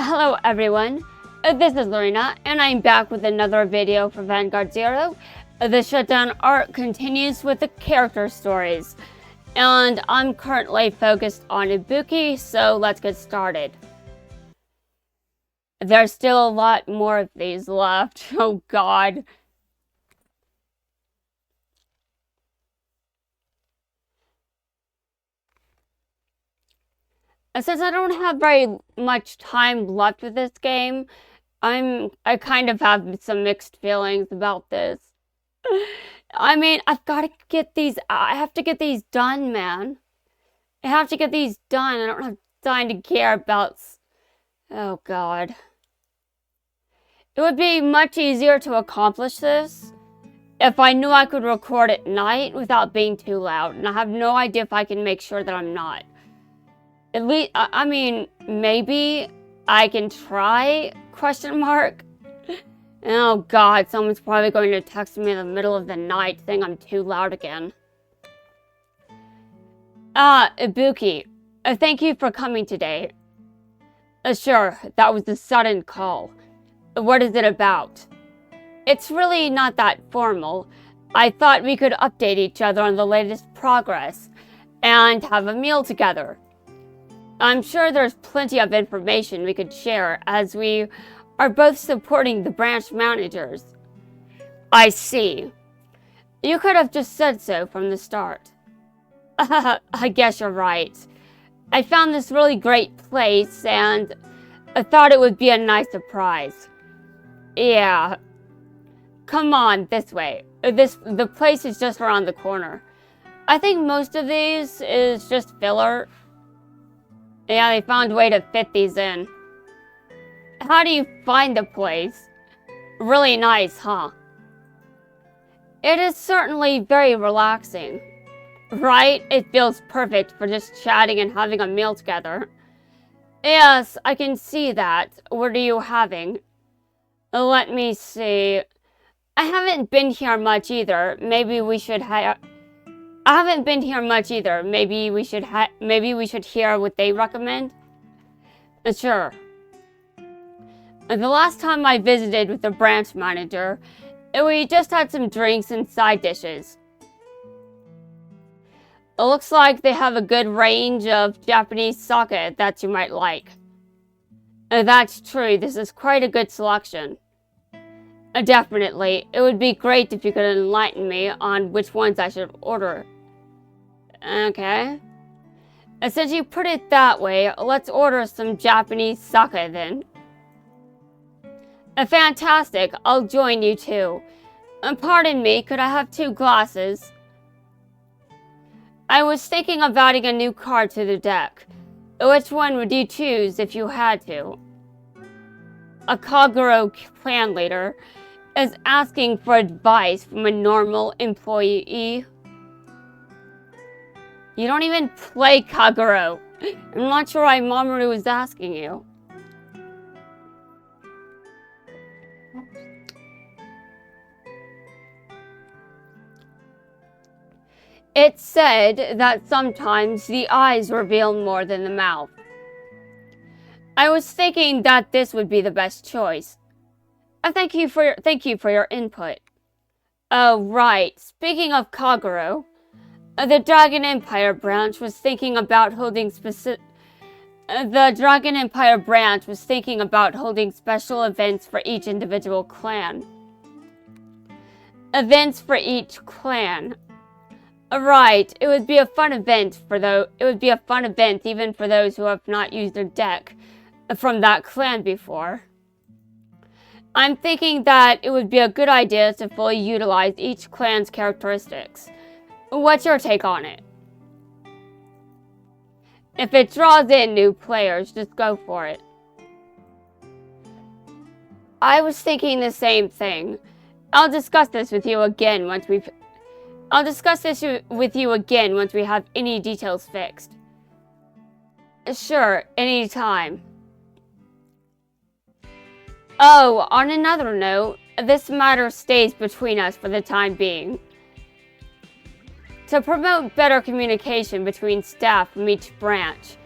Hello everyone, this is Lorena, and I'm back with another video for Vanguard Zero. The shutdown arc continues with the character stories, and I'm currently focused on Ibuki, so let's get started. There's still a lot more of these left, oh god. Since I don't have very much time left with this game, I kind of have some mixed feelings about this. I mean, I have to get these done, man. I have to get these done. I don't have time to care about, oh god. It would be much easier to accomplish this if I knew I could record at night without being too loud, and I have no idea if I can make sure that I'm not. At least, I mean, maybe I can try, question mark. Oh god, someone's probably going to text me in the middle of the night saying I'm too loud again. Ibuki, thank you for coming today. Sure, that was a sudden call. What is it about? It's really not that formal. I thought we could update each other on the latest progress and have a meal together. I'm sure there's plenty of information we could share as we are both supporting the branch managers. I see. You could have just said so from the start. I guess you're right. I found this really great place and I thought it would be a nice surprise. Yeah. Come on, this way. The place is just around the corner. I think most of these is just filler. Yeah, they found a way to fit these in. How do you find the place? Really nice, huh? It is certainly very relaxing. Right? It feels perfect for just chatting and having a meal together. Yes, I can see that. What are you having? Let me see. I haven't been here much either. Maybe we should I haven't been here much either. Maybe we should hear what they recommend. Sure. The last time I visited with the branch manager, we just had some drinks and side dishes. It looks like they have a good range of Japanese sake that you might like. That's true. This is quite a good selection. Definitely. It would be great if you could enlighten me on which ones I should order. Okay. Since you put it that way, let's order some Japanese sake then. Fantastic. I'll join you too. Pardon me, could I have 2 glasses? I was thinking of adding a new card to the deck. Which one would you choose if you had to? A Kaguro clan leader is asking for advice from a normal employee. You don't even play Kaguro. I'm not sure why Mamoru is asking you. It's said that sometimes the eyes reveal more than the mouth. I was thinking that this would be the best choice. Thank you for your input. Oh, right. Speaking of Kaguro, the Dragon Empire branch was thinking about holding special events for each individual clan. Events for each clan. Right, it would be a fun event even for those who have not used a deck from that clan before. I'm thinking that it would be a good idea to fully utilize each clan's characteristics. What's your take on it? If it draws in new players, just go for it. I was thinking the same thing. I'll discuss this with you again once we have any details fixed. Sure, anytime. Oh, on another note, this matter stays between us for the time being. To promote better communication between staff from each branch,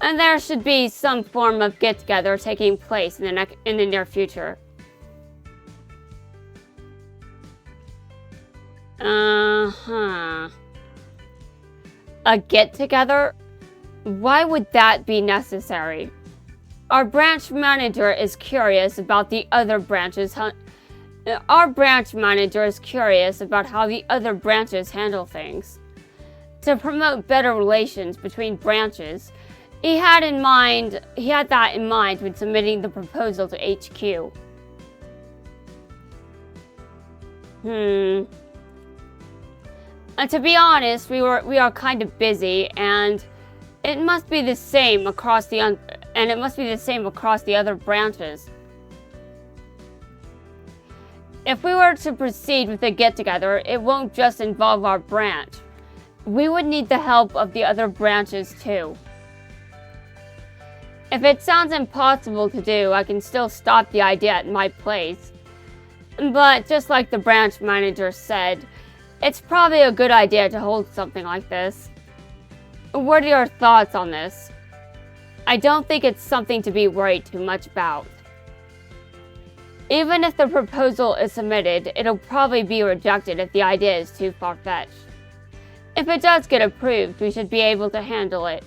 And there should be some form of get-together taking place in the near future. Uh-huh. A get-together? Why would that be necessary? Our branch manager is curious about the other branches. Our branch manager is curious about how the other branches handle things. To promote better relations between branches, he had that in mind when submitting the proposal to HQ. And to be honest, we are kind of busy, and it must be the same across the other branches. If we were to proceed with the get-together, it won't just involve our branch. We would need the help of the other branches too. If it sounds impossible to do, I can still stop the idea at my place. But just like the branch manager said, it's probably a good idea to hold something like this. What are your thoughts on this? I don't think it's something to be worried too much about. Even if the proposal is submitted, it'll probably be rejected if the idea is too far-fetched. If it does get approved, we should be able to handle it,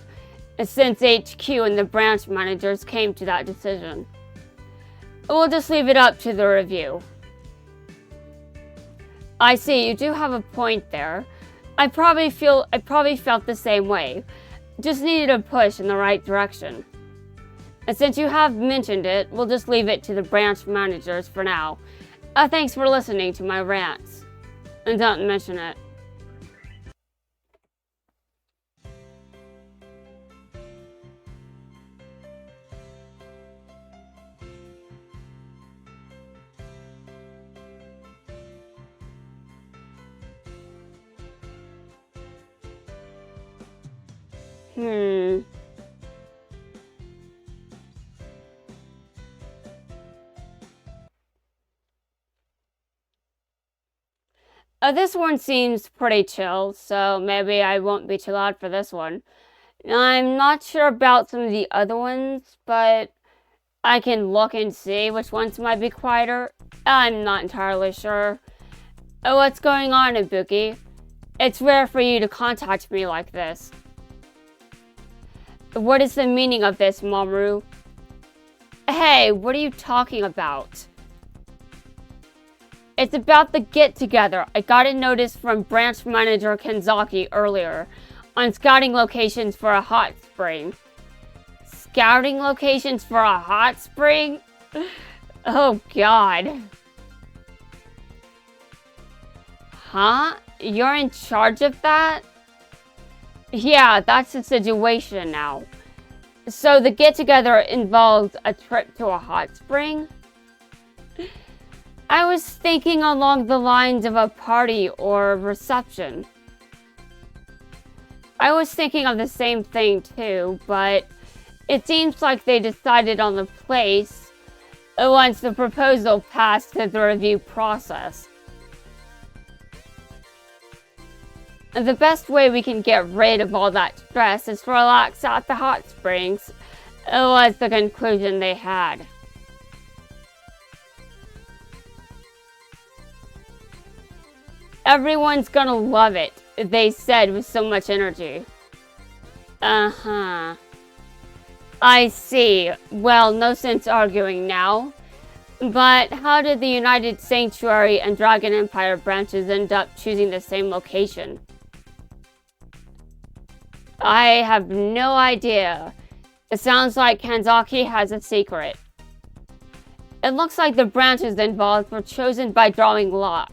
since HQ and the branch managers came to that decision. We'll just leave it up to the review. I see, you do have a point there. I probably felt the same way. Just needed a push in the right direction. And since you have mentioned it, we'll just leave it to the branch managers for now. Thanks for listening to my rants. And don't mention it. This one seems pretty chill, so maybe I won't be too loud for this one. I'm not sure about some of the other ones, but I can look and see which ones might be quieter. I'm not entirely sure. What's going on, Ibuki? It's rare for you to contact me like this. What is the meaning of this, Mamoru? Hey, what are you talking about? It's about the get-together. I got a notice from branch manager Kenzaki earlier on scouting locations for a hot spring. Scouting locations for a hot spring? Oh, God. Huh? You're in charge of that? Yeah, that's the situation now. So the get-together involves a trip to a hot spring? I was thinking along the lines of a party or a reception. I was thinking of the same thing too, but it seems like they decided on the place once the proposal passed through the review process. The best way we can get rid of all that stress is to relax at the hot springs, was the conclusion they had. Everyone's gonna love it, they said with so much energy. Uh-huh. I see. Well, no sense arguing now. But how did the United Sanctuary and Dragon Empire branches end up choosing the same location? I have no idea. It sounds like Kanzaki has a secret. It looks like the branches involved were chosen by drawing lots.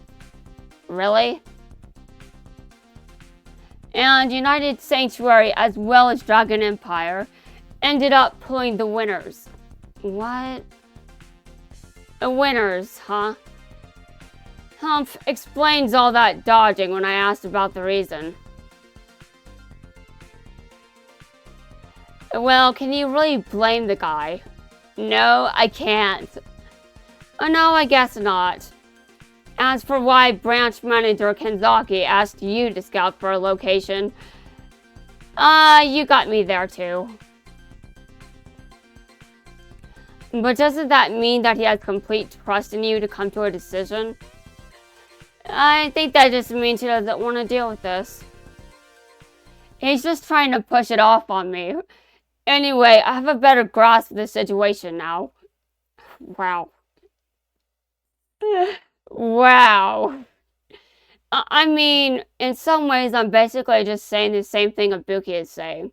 Really? And United Sanctuary as well as Dragon Empire ended up pulling the winners. What? The winners, huh? Humph explains all that dodging when I asked about the reason. Well, can you really blame the guy? No, I can't. Oh no, I guess not. As for why branch manager Kenzaki asked you to scout for a location, you got me there too. But doesn't that mean that he has complete trust in you to come to a decision? I think that just means he doesn't want to deal with this. He's just trying to push it off on me. Anyway, I have a better grasp of the situation now. Wow. Wow. I mean, in some ways, I'm basically just saying the same thing Ibuki is saying.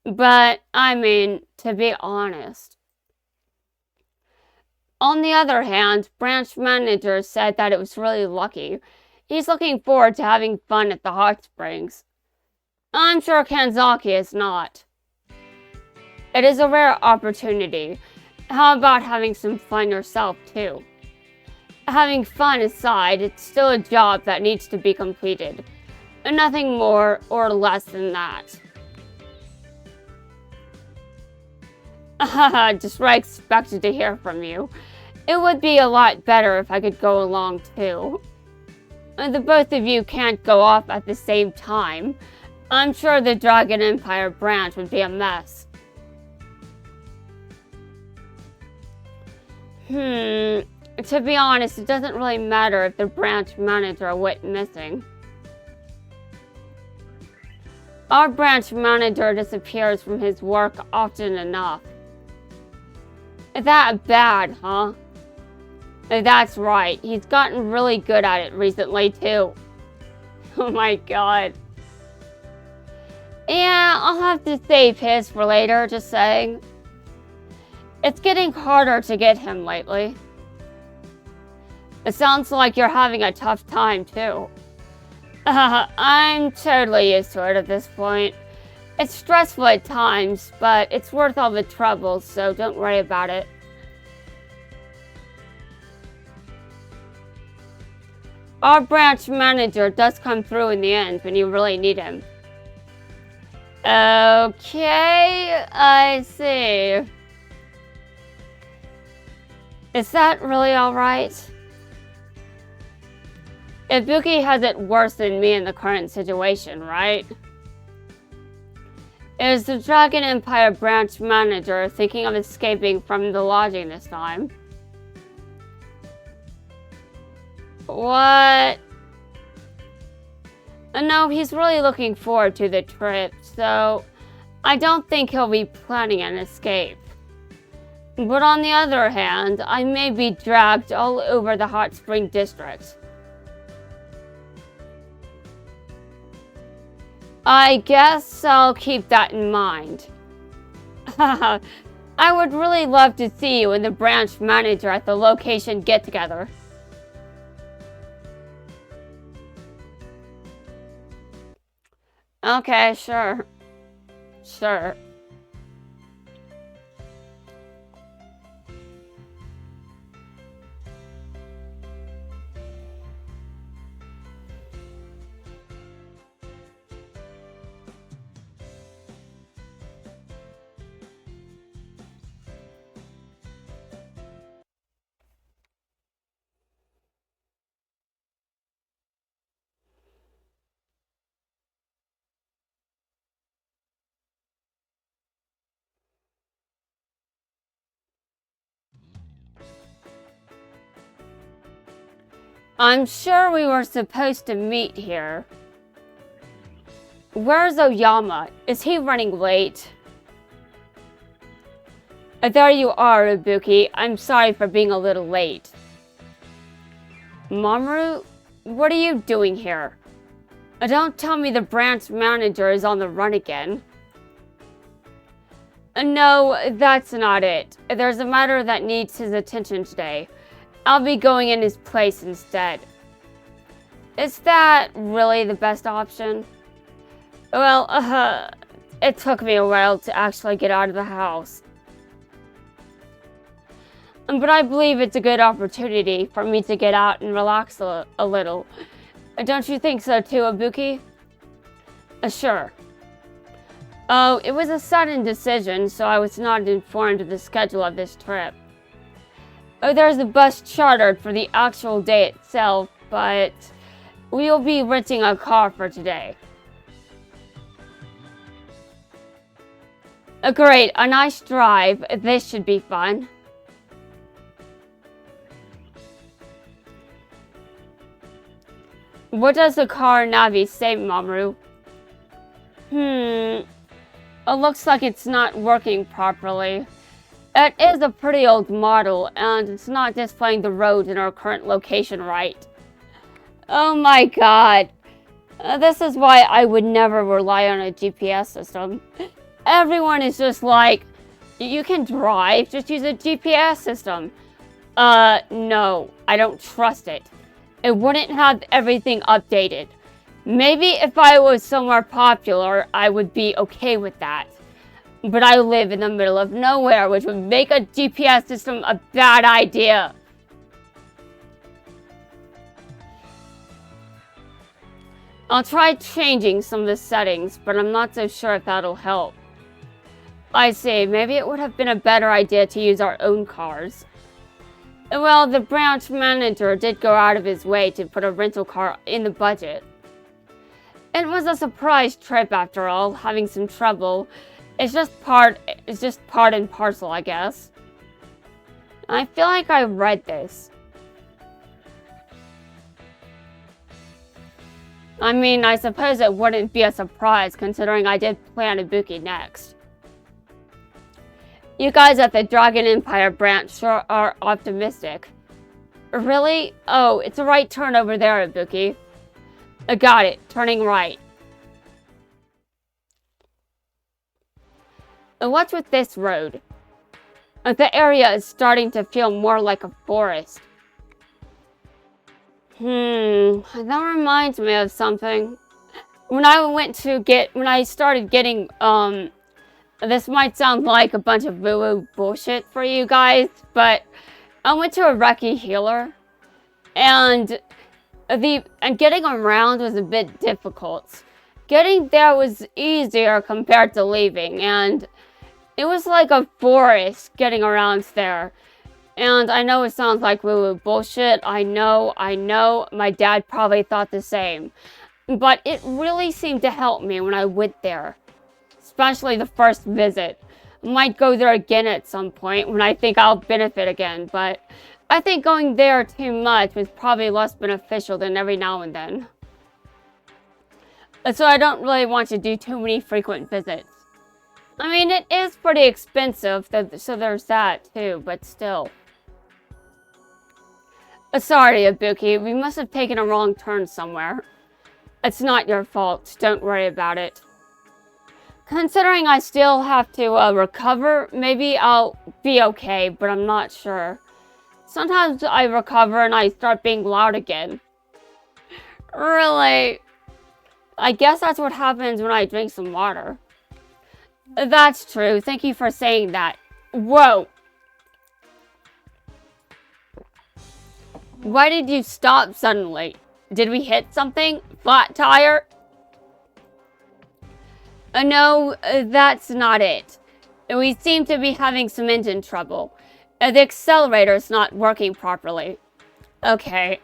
But, I mean, to be honest. On the other hand, branch manager said that it was really lucky. He's looking forward to having fun at the hot springs. I'm sure Kanzaki is not. It is a rare opportunity. How about having some fun yourself, too? Having fun aside, it's still a job that needs to be completed. Nothing more or less than that. Just what I expected to hear from you. It would be a lot better if I could go along too. The both of you can't go off at the same time. I'm sure the Dragon Empire branch would be a mess. To be honest, it doesn't really matter if the branch manager went missing. Our branch manager disappears from his work often enough. That bad, huh? That's right, he's gotten really good at it recently too. Oh my god. Yeah, I'll have to save his for later, just saying. It's getting harder to get him lately. It sounds like you're having a tough time too. I'm totally used to it at this point. It's stressful at times, but it's worth all the trouble, so don't worry about it. Our branch manager does come through in the end when you really need him. Okay, I see. Is that really alright? Ibuki has it worse than me in the current situation, right? Is the Dragon Empire branch manager thinking of escaping from the lodging this time? What? No, he's really looking forward to the trip, so I don't think he'll be planning an escape. But on the other hand, I may be dragged all over the hot spring district. I guess I'll keep that in mind. I would really love to see you and the branch manager at the location get-together. Okay, sure. Sure. I'm sure we were supposed to meet here. Where's Oyama? Is he running late? There you are, Ibuki. I'm sorry for being a little late. Mamoru, what are you doing here? Don't tell me the branch manager is on the run again. No, that's not it. There's a matter that needs his attention today. I'll be going in his place instead. Is that really the best option? Well, it took me a while to actually get out of the house. But I believe it's a good opportunity for me to get out and relax a little. Don't you think so too, Ibuki? Sure. Oh, it was a sudden decision, so I was not informed of the schedule of this trip. Oh, there's a bus chartered for the actual day itself, but we'll be renting a car for today. Great, a nice drive. This should be fun. What does the car navi say, Mamoru? It looks like it's not working properly. It is a pretty old model, and it's not displaying the road in our current location right. Oh my god. This is why I would never rely on a GPS system. Everyone is just like, you can drive, just use a GPS system. No, I don't trust it. It wouldn't have everything updated. Maybe if I was somewhere popular, I would be okay with that. But I live in the middle of nowhere, which would make a GPS system a bad idea. I'll try changing some of the settings, but I'm not so sure if that'll help. I see, maybe it would have been a better idea to use our own cars. Well, the branch manager did go out of his way to put a rental car in the budget. It was a surprise trip after all, having some trouble. It's just part and parcel, I guess. I feel like I read this. I mean, I suppose it wouldn't be a surprise considering I did plan Ibuki next. You guys at the Dragon Empire branch sure are optimistic. Really? Oh, it's a right turn over there, Ibuki. Got it. Turning right. What's with this road? The area is starting to feel more like a forest. That reminds me of something. When I started getting, this might sound like a bunch of woo-woo bullshit for you guys, but I went to a Reiki healer, and getting around was a bit difficult. Getting there was easier compared to leaving, and it was like a forest getting around there. And I know it sounds like woo-woo bullshit. I know. My dad probably thought the same. But it really seemed to help me when I went there. Especially the first visit. I might go there again at some point when I think I'll benefit again. But I think going there too much was probably less beneficial than every now and then. So I don't really want to do too many frequent visits. I mean, it is pretty expensive, so there's that too, but still. Sorry, Ibuki, we must have taken a wrong turn somewhere. It's not your fault, don't worry about it. Considering I still have to recover, maybe I'll be okay, but I'm not sure. Sometimes I recover and I start being loud again. Really? I guess that's what happens when I drink some water. That's true, thank you for saying that. Whoa! Why did you stop suddenly? Did we hit something? Flat tire? No, that's not it. We seem to be having some engine trouble. The accelerator's not working properly. Okay.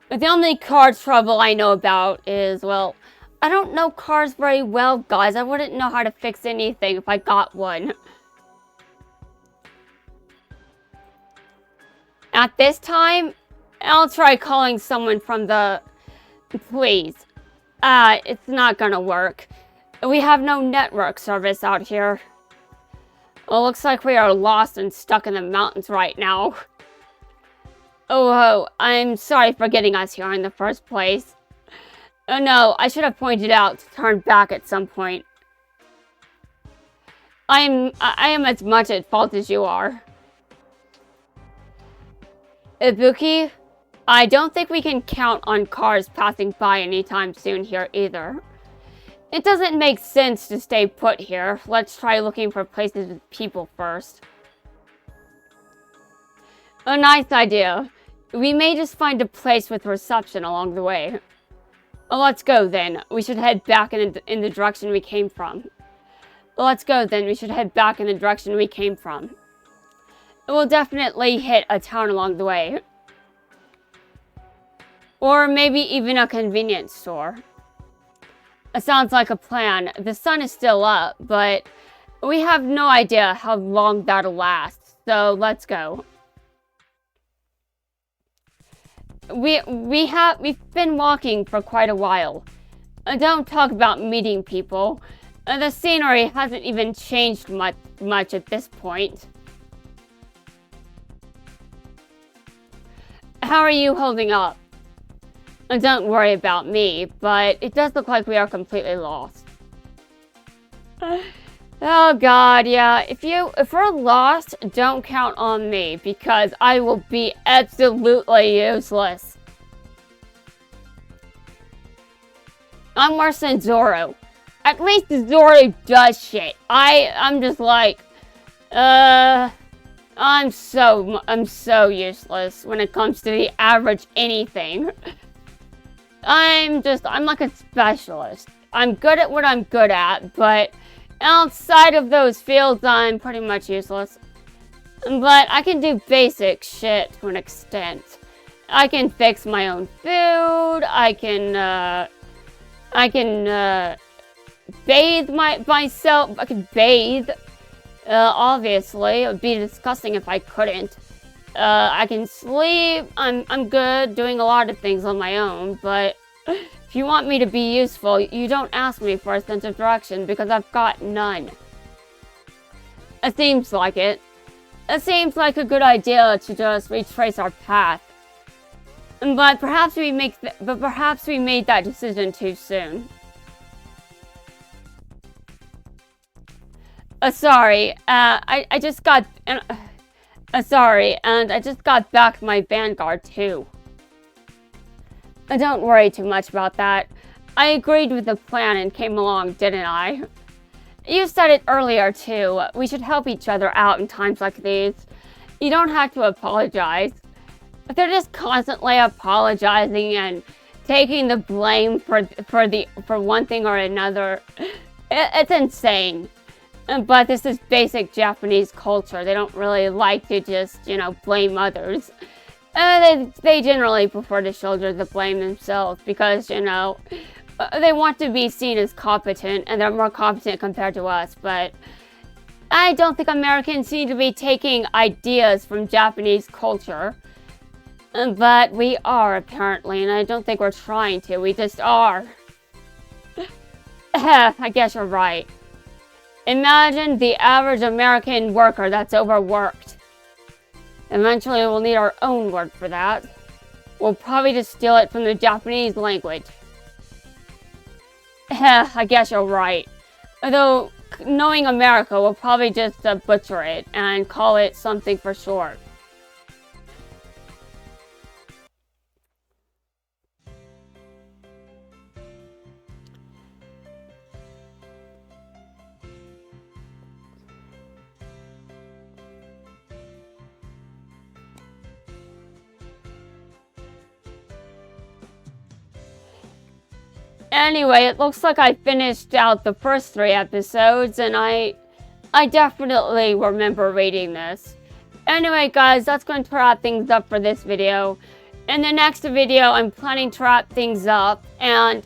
The only car trouble I know about is, well, I don't know cars very well, guys. I wouldn't know how to fix anything if I got one. At this time, I'll try calling someone from the... Please. It's not gonna work. We have no network service out here. Well, looks like we are lost and stuck in the mountains right now. Oh, I'm sorry for getting us here in the first place. Oh no, I should have pointed out to turn back at some point. I am as much at fault as you are. Ibuki, I don't think we can count on cars passing by anytime soon here either. It doesn't make sense to stay put here. Let's try looking for places with people first. A nice idea. We may just find a place with reception along the way. Well, let's go then. We should head back in the direction we came from. Let's go then. We should head back in the direction we came from. We'll definitely hit a town along the way. Or maybe even a convenience store. It sounds like a plan. The sun is still up, but we have no idea how long that'll last. So let's go. We've been walking for quite a while. Don't talk about meeting people. The scenery hasn't even changed much at this point. How are you holding up? Don't worry about me, but it does look like we are completely lost. Oh god, yeah. If we're lost, don't count on me, because I will be absolutely useless. I'm worse than Zoro. At least Zoro does shit. I'm just like, I'm so useless when it comes to the average anything. I'm like a specialist. I'm good at what I'm good at, but outside of those fields, I'm pretty much useless. But I can do basic shit to an extent. I can fix my own food. I can bathe myself. I can bathe. Obviously, it would be disgusting if I couldn't. I can sleep. I'm good doing a lot of things on my own, but if you want me to be useful, you don't ask me for a sense of direction, because I've got none. It seems like it. It seems like a good idea to just retrace our path. But perhaps we made that decision too soon. Sorry, I just got... sorry, and I just got back my Vanguard too. Don't worry too much about that. I agreed with the plan and came along, didn't I? You said it earlier too. We should help each other out in times like these. You don't have to apologize. But they're just constantly apologizing and taking the blame for one thing or another. It's insane. But this is basic Japanese culture. They don't really like to just, blame others. They generally prefer to shoulder the blame themselves because, they want to be seen as competent, and they're more competent compared to us. But I don't think Americans seem to be taking ideas from Japanese culture. But we are, apparently, and I don't think we're trying to. We just are. I guess you're right. Imagine the average American worker that's overworked. Eventually, we'll need our own word for that. We'll probably just steal it from the Japanese language. I guess you're right. Although, knowing America, we'll probably just butcher it and call it something for short. Anyway, it looks like I finished out the first 3 episodes, and I definitely remember reading this. Anyway, guys, that's going to wrap things up for this video. In the next video, I'm planning to wrap things up, and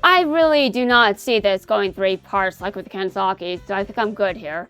I really do not see this going 3 parts like with Kenzaki, so I think I'm good here.